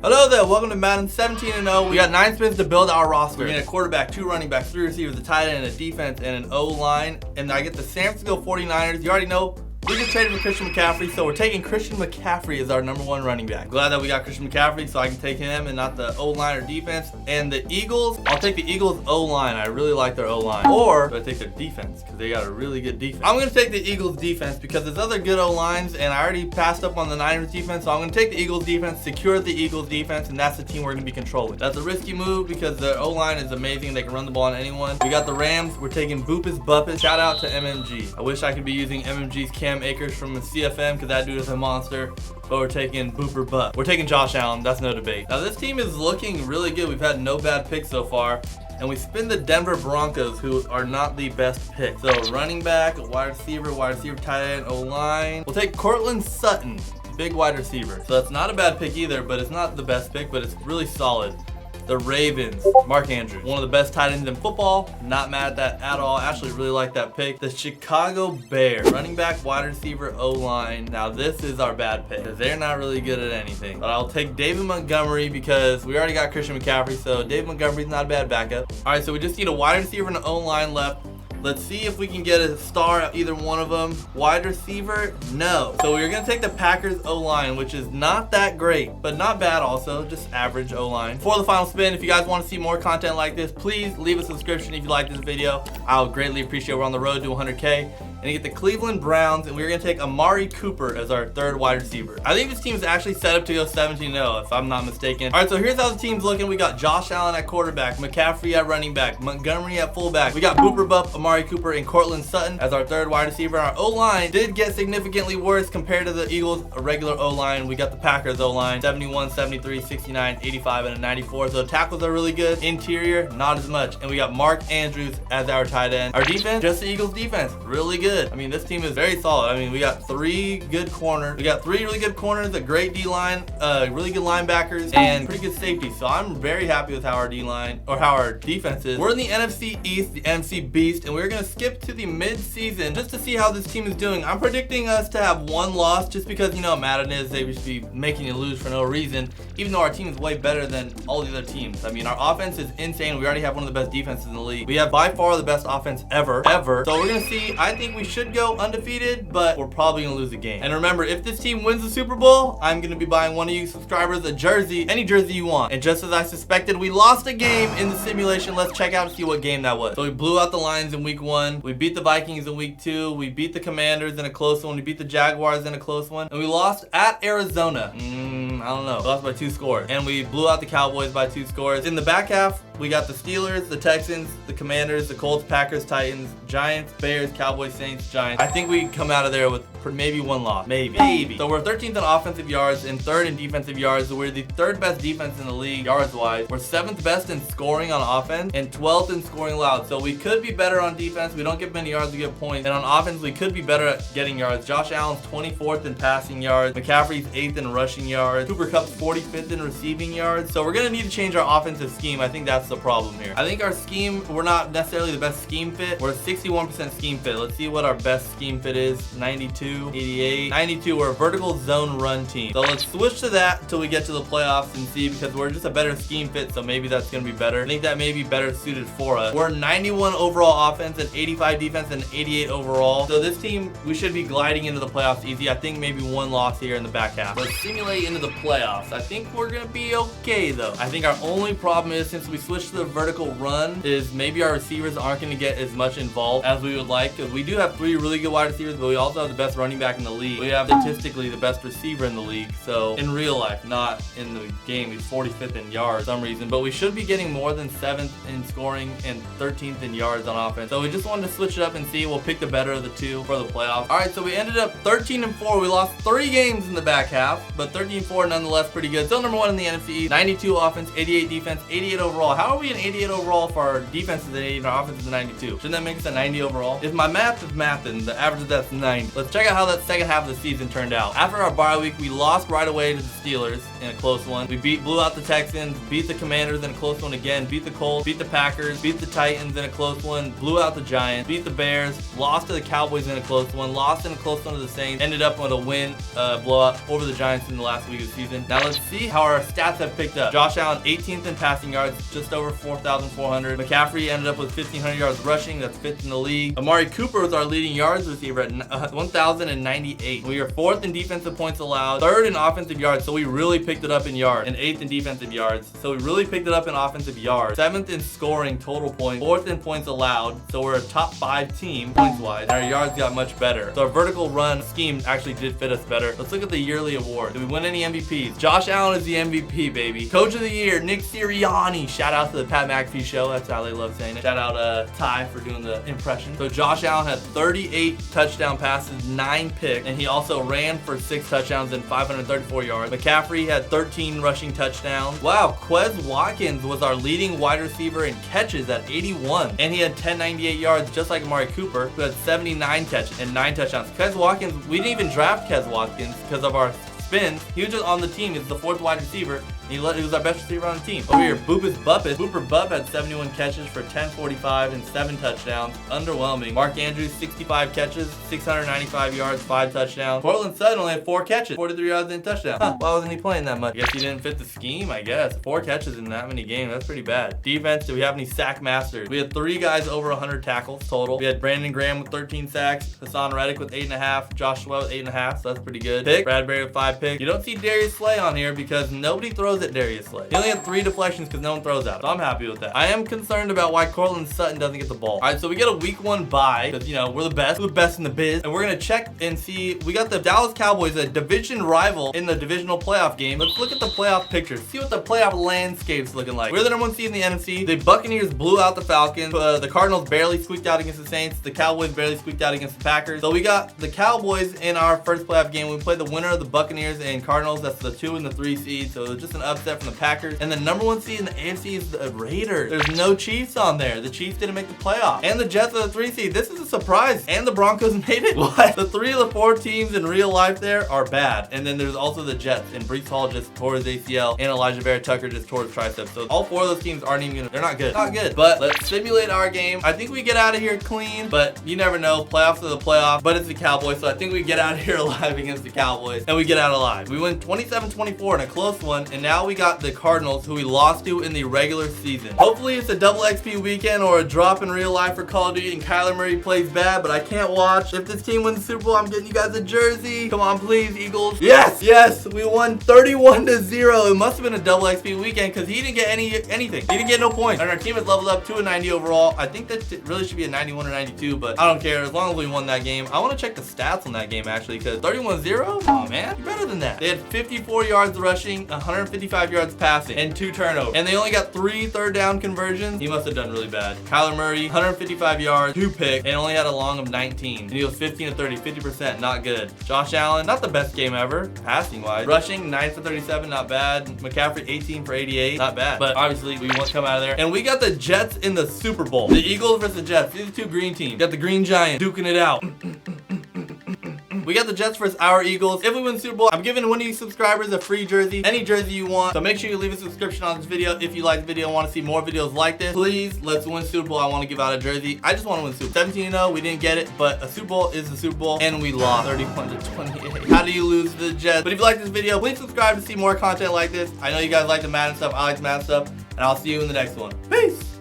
Hello there, welcome to Madden 17-0. We got 9 spins to build our roster. We need a quarterback, 2 running backs, 3 receivers, a tight end, a defense, and an O-line. And I get the San Francisco 49ers. You already know we just traded for Christian McCaffrey, so we're taking Christian McCaffrey as our #1 running back. Glad that we got Christian McCaffrey so I can take him and not the O-line or defense. And the Eagles, I'll take the Eagles O-line. I really like their O-line. Or do I take their defense because they got a really good defense? I'm going to take the Eagles defense because there's other good O-lines and I already passed up on the Niners defense, so I'm going to take the Eagles defense, secure the Eagles defense, and that's the team we're going to be controlling. That's a risky move because the O-line is amazing. They can run the ball on anyone. We got the Rams. We're taking Boopus Buppus. Shout out to MMG. I wish I could be using MMG's Cam Akers from CFM because that dude is a monster, but we're taking Booper Butt. We're taking Josh Allen, that's no debate. Now this team is looking really good. We've had no bad picks so far, and we spin the Denver Broncos, who are not the best pick. So running back, a wide receiver, tight end, O-line. We'll take Cortland Sutton, big wide receiver. So that's not a bad pick either, but it's not the best pick, but it's really solid. The Ravens, Mark Andrews, one of the best tight ends in football. Not mad at that at all. Actually really like that pick. The Chicago Bears, running back, wide receiver, O-line. Now this is our bad pick because they're not really good at anything. But I'll take David Montgomery because we already got Christian McCaffrey, so David Montgomery's not a bad backup. All right, so we just need a wide receiver and an O-line left. Let's see if we can get a star at either one of them. Wide receiver, no. So we're gonna take the Packers O-line, which is not that great, but not bad also, just average O-line. For the final spin, if you guys wanna see more content like this, please leave a subscription if you like this video. I'll greatly appreciate it. We're on the road to 100K. And you get the Cleveland Browns, and we're gonna take Amari Cooper as our 3rd wide receiver. I think this team is actually set up to go 17-0, if I'm not mistaken. All right, so here's how the team's looking. We got Josh Allen at quarterback, McCaffrey at running back, Montgomery at fullback. We got Booper Bupp, Amari Cooper, and Cortland Sutton as our 3rd wide receiver. Our O-line did get significantly worse compared to the Eagles' regular O-line. We got the Packers O-line, 71, 73, 69, 85, and a 94. So the tackles are really good. Interior, not as much. And we got Mark Andrews as our tight end. Our defense, just the Eagles defense, really good. I mean, this team is very solid. I mean, we got 3 good corners. We got 3 really good corners, a great D-line, really good linebackers, and pretty good safety. So I'm very happy with how our D-line, or how our defense is. We're in the NFC East, the NFC Beast, and we're gonna skip to the mid-season just to see how this team is doing. I'm predicting us to have 1 loss just because, you know, Madden is, they just be making you lose for no reason, even though our team is way better than all the other teams. I mean, our offense is insane. We already have one of the best defenses in the league. We have by far the best offense ever. So we're gonna see, I think we should go undefeated, but we're probably gonna lose a game. And remember, if this team wins the Super Bowl, I'm gonna be buying one of you subscribers a jersey, any jersey you want. And just as I suspected, we lost a game in the simulation. Let's check out and see what game that was. So we blew out the Lions in week 1. We beat the Vikings in week 2. We beat the Commanders in a close one. We beat the Jaguars in a close one. And we lost at Arizona. I don't know. We lost by 2 scores. And we blew out the Cowboys by 2 scores. In the back half, we got the Steelers, the Texans, the Commanders, the Colts, Packers, Titans, Giants, Bears, Cowboys, Saints, Giants. I think we come out of there with maybe 1 loss. Maybe. So we're 13th in offensive yards and 3rd in defensive yards. So we're the 3rd best defense in the league yards-wise. We're 7th best in scoring on offense and 12th in scoring allowed. So we could be better on defense. We don't get many yards, we get points. And on offense, we could be better at getting yards. Josh Allen's 24th in passing yards. McCaffrey's 8th in rushing yards. Cooper Kupp's 45th in receiving yards. So we're going to need to change our offensive scheme. I think that's the problem here. I think our scheme, we're not necessarily the best scheme fit. We're a 61% scheme fit. Let's see what our best scheme fit is. 92, 88, 92. We're a vertical zone run team. So let's switch to that until we get to the playoffs and see, because we're just a better scheme fit. So maybe that's going to be better. I think that may be better suited for us. We're 91 overall offense and 85 defense and 88 overall. So this team, we should be gliding into the playoffs easy. I think maybe 1 loss here in the back half. Let's simulate into the playoffs. I think we're going to be okay though. I think our only problem is, since we switched to the vertical run, is maybe our receivers aren't going to get as much involved as we would like, because we do have 3 really good wide receivers, but we also have the best running back in the league. We have statistically the best receiver in the league. So in real life, not in the game, he's 45th in yards for some reason, but we should be getting more than 7th in scoring and 13th in yards on offense. So we just wanted to switch it up and see. We'll pick the better of the 2 for the playoffs. All right, so we ended up 13-4. We lost 3 games in the back half, but 13-4 nonetheless, pretty good. Still #1 in the NFC. 92 offense, 88 defense, 88 overall. How are we an 88 overall for our defense is an 80 and our offense is a 92? Shouldn't that make us a 90 overall? If my math is math, and the average of that's 90. Let's check out how that second half of the season turned out. After our bye week, we lost right away to the Steelers in a close one. We blew out the Texans, beat the Commanders in a close one again, beat the Colts, beat the Packers, beat the Titans in a close one, blew out the Giants, beat the Bears, lost to the Cowboys in a close one, lost in a close one to the Saints, ended up with a win, blowout over the Giants in the last week of the season. Now let's see how our stats have picked up. Josh Allen 18th in passing yards, just over 4,400. McCaffrey ended up with 1,500 yards rushing, that's 5th in the league. Amari Cooper was our leading yards receiver at 1,098. We are 4th in defensive points allowed, 3rd in offensive yards, so we really picked it up in yards, and 8th in defensive yards, so we really picked it up in offensive yards. 7th in scoring total points, 4th in points allowed, so we're a top 5 team points wise, and our yards got much better. So our vertical run scheme actually did fit us better. Let's look at the yearly award. Did we win any MVPs? Josh Allen is the MVP, baby. Coach of the year, Nick Sirianni. Shout out to the Pat McAfee show. That's how they love saying it. Shout out Ty for doing the impression. So Josh Allen had 38 touchdown passes, 9 picks, and he also ran for 6 touchdowns and 534 yards. McCaffrey had 13 rushing touchdowns. Wow, Quez Watkins was our leading wide receiver in catches at 81, and he had 1098 yards, just like Amari Cooper, who had 79 catches and 9 touchdowns. Quez Watkins, we didn't even draft Quez Watkins because of our spins. He was just on the team. He's the 4th wide receiver. He was our best receiver on the team. Over here, Booper Bupp had 71 catches for 1045 and 7 touchdowns. Underwhelming. Mark Andrews, 65 catches, 695 yards, 5 touchdowns. Cortland Sutton only had 4 catches, 43 yards and a touchdown. Why wasn't he playing that much? I guess he didn't fit the scheme, I guess. 4 catches in that many games. That's pretty bad. Defense, do we have any sack masters? We had 3 guys over 100 tackles total. We had Brandon Graham with 13 sacks, Hassan Reddick with 8.5, Josh Sweat with 8.5, so that's pretty good. Pick, Bradbury with 5 picks. You don't see Darius Slay on here because nobody throws at Darius Slay. He only had 3 deflections because no one throws at him. So I'm happy with that. I am concerned about why Cortland Sutton doesn't get the ball. All right, so we get a week 1 bye because, you know, we're the best. We're the best in the biz. And we're going to check and see. We got the Dallas Cowboys, a division rival in the divisional playoff game. Let's look at the playoff pictures. See what the playoff landscape's looking like. We're the #1 seed in the NFC. The Buccaneers blew out the Falcons. The Cardinals barely squeaked out against the Saints. The Cowboys barely squeaked out against the Packers. So we got the Cowboys in our first playoff game. We played the winner of the Buccaneers and Cardinals. That's the 2 and the 3 seed. So just an upset from the Packers. And the #1 seed in the AFC is the Raiders. There's no Chiefs on there. The Chiefs didn't make the playoff. And the Jets are the 3 seed. This is a surprise. And the Broncos made it. What? The 3 of the 4 teams in real life there are bad. And then there's also the Jets. And Breece Hall just tore his ACL. And Elijah Vera Tucker just tore his tricep. So all 4 of those teams aren't even gonna, they're not good. Not good. But let's simulate our game. I think we get out of here clean. But you never know. Playoffs are the playoffs. But it's the Cowboys. So I think we get out of here alive against the Cowboys. And we get out alive. We win 27-24 in a close one. And now we got the Cardinals, who we lost to in the regular season. Hopefully it's a double XP weekend or a drop in real life for Call of Duty and Kyler Murray plays bad, but I can't watch. If this team wins the Super Bowl, I'm getting you guys a jersey. Come on, please, Eagles. Yes, yes, we won 31-0. It must have been a double XP weekend because he didn't get anything. He didn't get no points. And our team has leveled up to a 90 overall. I think that really should be a 91 or 92, but I don't care as long as we won that game. I want to check the stats on that game actually because 31-0? Oh man, you're better than that. They had 54 yards rushing, 155 yards passing, and 2 turnovers. And they only got 3 third down conversions. He must have done really bad. Kyler Murray, 155 yards, 2 picks, and only had a long of 19. And he was 15 of 30, 50%, not good. Josh Allen, not the best game ever, passing wise. Rushing, 9 for 37, not bad. McCaffrey, 18 for 88, not bad. But obviously, we won't come out of there. And we got the Jets in the Super Bowl. The Eagles versus the Jets. These are 2 green teams. Got the Green Giants duking it out. We got the Jets versus our Eagles. If we win the Super Bowl, I'm giving one of you subscribers a free jersey. Any jersey you want. So make sure you leave a subscription on this video if you like the video and want to see more videos like this. Please, let's win Super Bowl. I want to give out a jersey. I just want to win Super Bowl. 17-0, we didn't get it, but a Super Bowl is the Super Bowl, and we lost 31-28. How do you lose to the Jets? But if you like this video, please subscribe to see more content like this. I know you guys like the Madden stuff. I like the Madden stuff, and I'll see you in the next one. Peace!